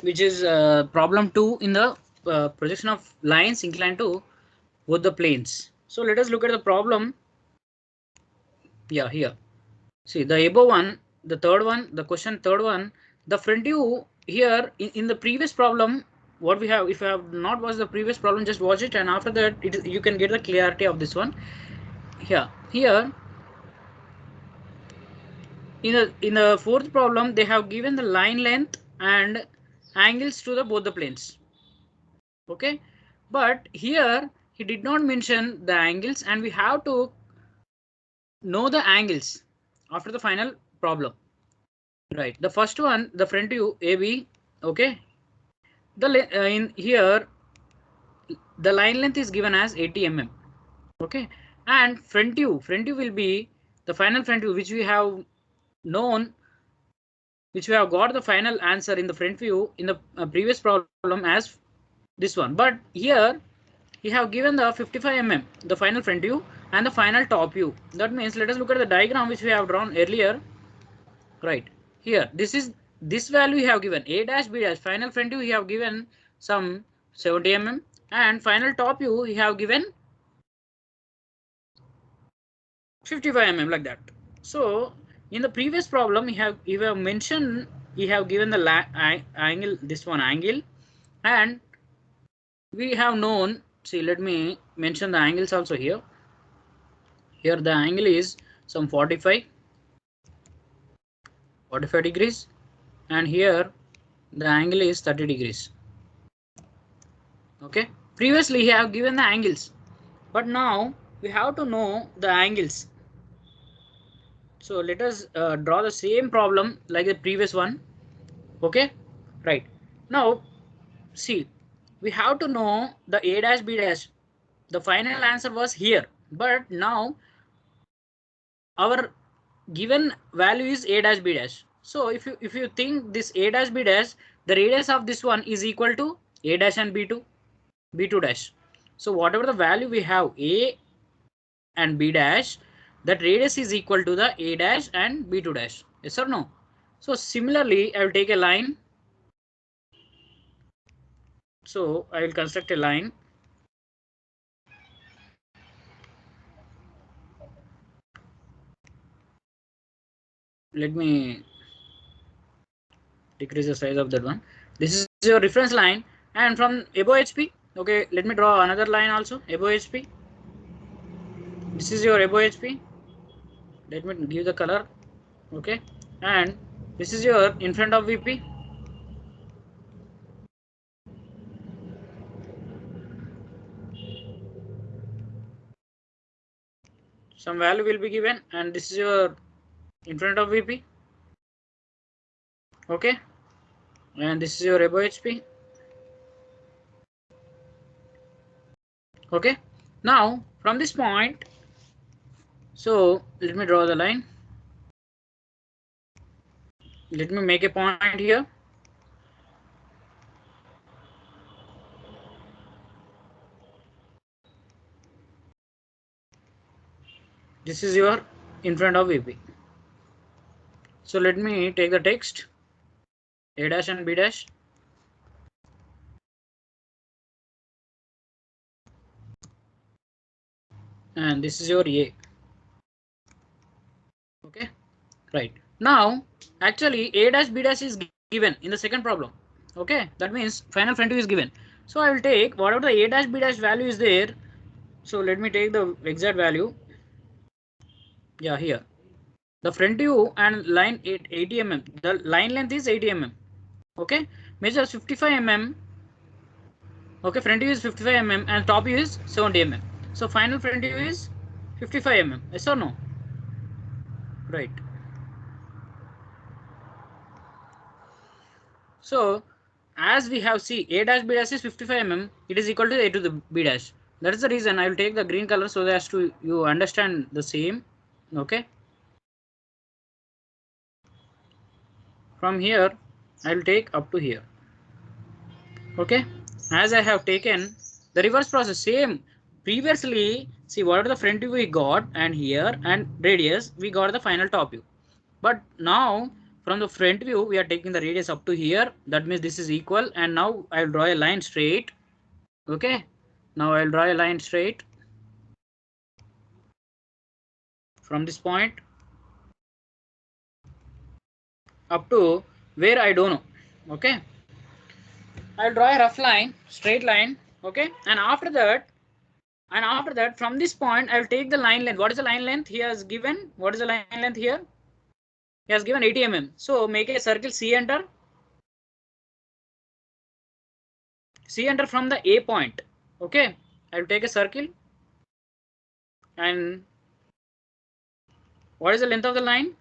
which is problem 2 in the projection of lines inclined to both the planes. So let us look at the problem. Yeah, here. See the above one, the third one, the question third one, the front view here in the previous problem. What we have, if you have not watched the previous problem, just watch it, and after that you can get the clarity of this one. Here in the fourth problem, they have given the line length and angles to the both the planes. Okay, but here he did not mention the angles, and we have to know the angles after the final problem. Right, the first one, the front view AB. Okay, in here the line length is given as 80 mm. Okay, and front view will be the final front view, which we have known, which we have got the final answer in the front view in the previous problem as this one. But here he have given the 55 mm, the final front view and the final top view. That means let us look at the diagram which we have drawn earlier. Right, here this value we have given a dash b dash, final front view we have given some 70 mm, and final top view we have given 55 mm, like that. So in the previous problem you have mentioned, you have given the angle, this one angle, and we have known. See, let me mention the angles also here. Here the angle is some 45 degrees, and here the angle is 30 degrees. Okay, previously he have given the angles, but now we have to know the angles. So let us draw the same problem like the previous one. Okay, right, now see, we have to know the a dash b dash. The final answer was here, but now our given value is a dash b dash. So if you think this a dash b dash, the radius of this one is equal to a dash and b2 dash. So whatever the value we have a and b dash, that radius is equal to the a dash and b2 dash. Yes or no? So similarly, I will take a line. So I will construct a line. Let me decrease the size of that one. This is your reference line, and from above HP. Okay, let me draw another line also above HP. This is your above HP. Let me give the color. Okay, and this is your in front of VP. Some value will be given, and this is your in front of VP. Okay, and this is your above HP. Okay, now from this point, so let me draw the line. Let me make a point here. This is your in front of VP. So let me take the text a dash and b dash. And this is your a. Okay, right, now actually a dash b dash is given in the second problem. Okay, that means final front view is given. So I will take whatever the a dash b dash value is there. So let me take the exact value. Yeah, here the front view and line 80 mm, the line length is 80 mm. Okay, measure 55 mm. Okay, front view is 55 mm and top view is 70 mm. So final front view is 55 mm. Yes or no? Right. So as we have see, a dash b dash is 55 mm, it is equal to a to the b dash. That is the reason I will take the green color so that to you understand the same. Okay, from here I will take up to here. Okay, as I have taken the reverse process, same previously. See, what are the front view we got, and here and radius we got the final top view. But now from the front view, we are taking the radius up to here. That means this is equal. And now I'll draw a line straight. Okay. Now I'll draw a line straight from this point up to where I don't know. Okay. I'll draw a rough line, straight line. Okay. And after that, from this point, I'll take the line length. What is the line length he has given? What is the line length here? He has given 80 mm. So make a circle C enter. C enter from the A point. Okay. I'll take a circle. And what is the length of the line?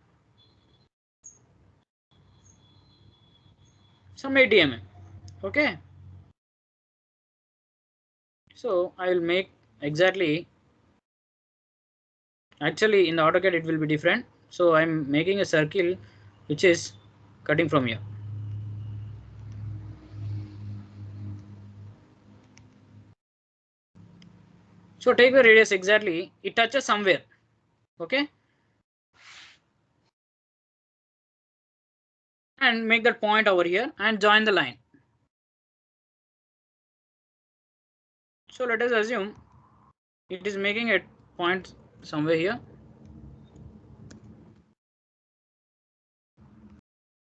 Some 80 mm. Okay. So I will make exactly. Actually, in the AutoCAD it will be different. So I'm making a circle which is cutting from here. So take the radius exactly. It touches somewhere. Okay. And make that point over here and join the line. So let us assume it is making a point somewhere here.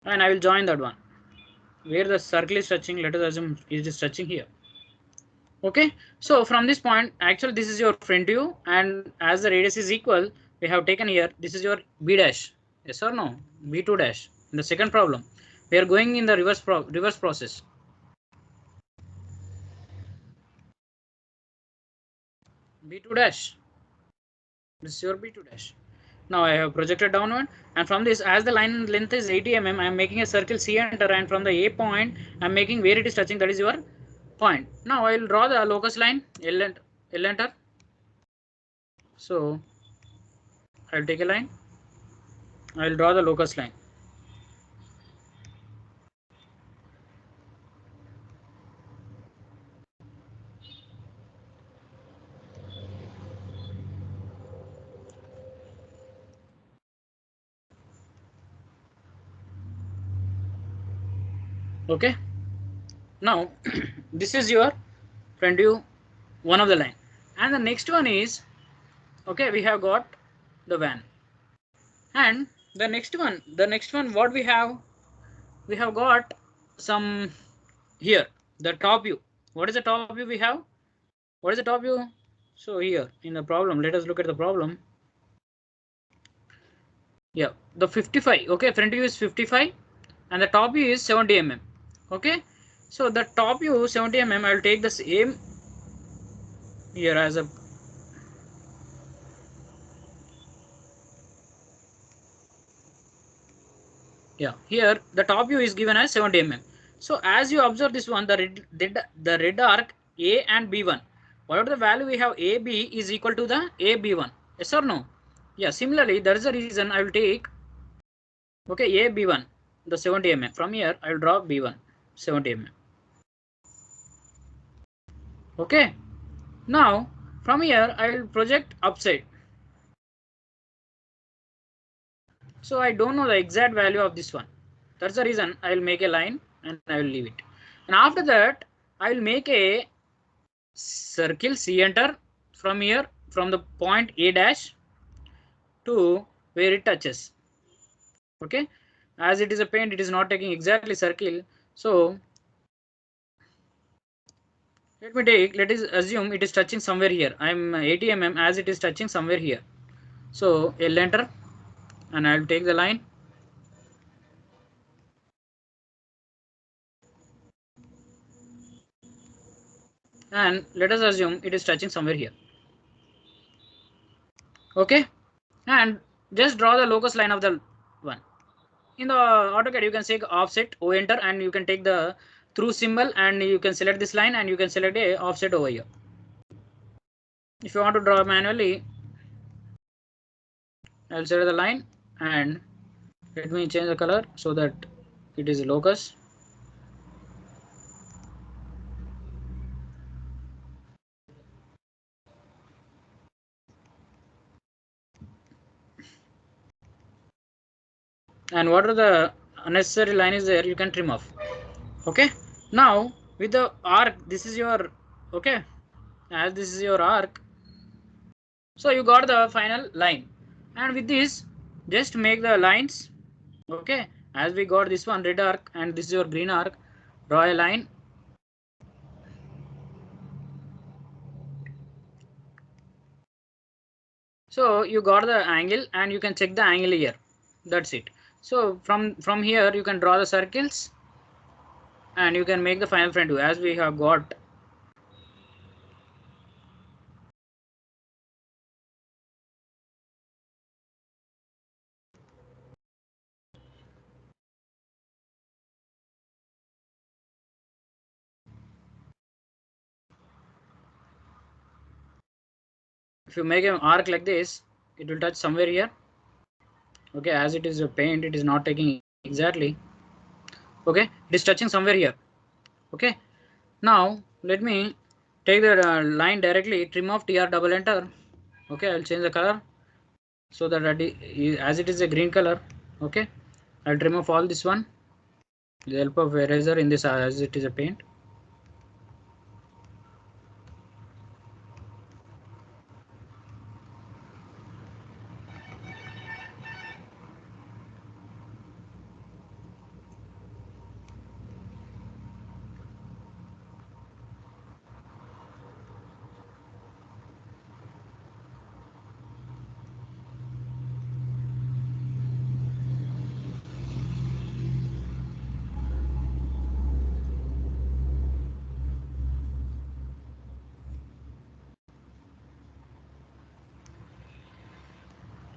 And I will join that one. Where the circle is touching, let us assume it is touching here. Okay, so from this point, actually this is your front view, and as the radius is equal, we have taken here, this is your B dash. Yes or no? B2 dash. In the second problem, we are going in the reverse process. B2 dash. This is your B2 dash. Now I have projected downward, and from this, as the line length is 80 mm, I am making a circle C enter, and from the A point, I am making where it is touching, that is your point. Now I will draw the locus line, L enter. So I'll take a line. I'll draw the locus line. Okay. Now this is your front view, one of the line, and the next one is, okay, we have got the van, and the next one what we have got some here, the top view. What is the top view we have? What is the top view? So here in the problem, let us look at the problem. Yeah, the 55. Okay, front view is 55 and the top view is 70 mm. Okay, so the top view 70 mm, I'll take the same here as a, yeah, here the top view is given as 70 mm. So as you observe this one, the red arc A and B1, whatever the value we have, AB is equal to the AB1. Yes or no? Yeah, similarly, that is the reason I will take, okay, AB1, the 70 mm. From here, I will draw B1, 70 mm. Okay. Now, from here, I will project upside. So I don't know the exact value of this one. That's the reason I will make a line and I will leave it. And after that, I will make a circle C enter from here, from the point A dash to where it touches. Okay, as it is a paint, it is not taking exactly circle. So let us assume it is touching somewhere here. I'm 80 mm, as it is touching somewhere here. So L enter, and I'll take the line. And let us assume it is touching somewhere here. Okay, and just draw the locus line of the one. In the AutoCAD, you can say offset, O enter, and you can take the through symbol, and you can select this line, and you can select a offset over here. If you want to draw manually, I'll select the line, and let me change the color so that it is locus. And what are the unnecessary line is there, you can trim off. Okay, now with the arc, this is your, okay, as this is your arc, so you got the final line, and with this just make the lines. Okay, as we got this one red arc and this is your green arc, draw a line. So you got the angle and you can check the angle here. That's it. So from here you can draw the circles and you can make the final front view as we have got. If you make an arc like this, it will touch somewhere here. Okay, as it is a paint, it is not taking exactly. Okay, it is touching somewhere here. Okay, now let me take the line directly, trim off TR double enter. Okay, I'll change the color so that as it is a green color. Okay, I'll trim off all this one with the help of eraser in this as it is a paint.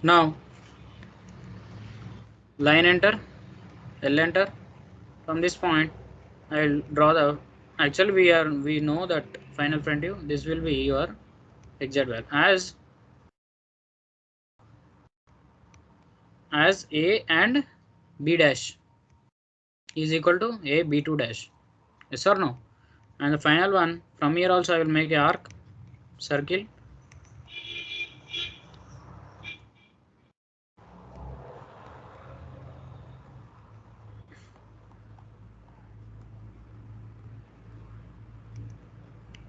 Now line enter, L enter. From this point I'll draw the, actually we know that final front view, this will be your exact value as A and B dash is equal to A B2 dash. Yes or no? And the final one, from here also I will make a arc circle.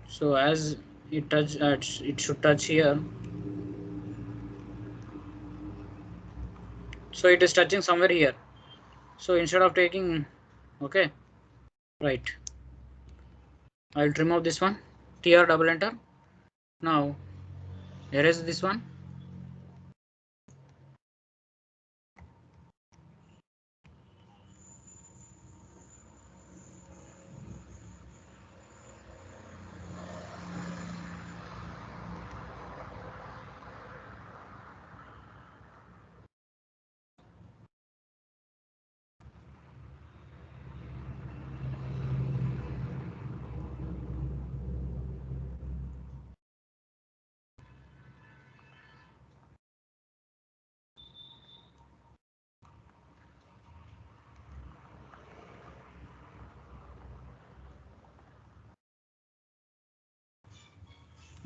So as it touch, it should touch here. So it is touching somewhere here. So instead of taking, okay, right, I'll trim off this one, TR double enter. Now erase this one.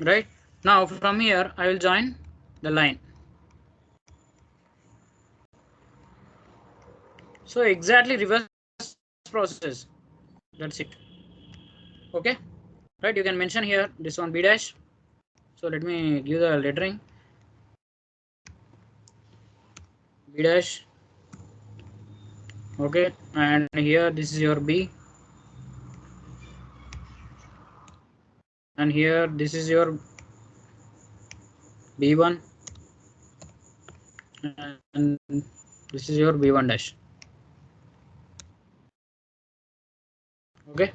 Right, now from here I will join the line. So exactly reverse process. That's it. Okay, right, you can mention here this one B dash. So let me give the lettering B dash. Okay, and here this is your B, and here this is your B1, and this is your B1 dash. Okay,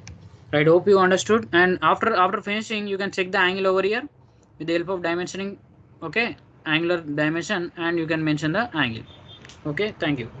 right, hope you understood. And after finishing you can check the angle over here with the help of dimensioning. Okay, angular dimension, and you can mention the angle. Okay, thank you.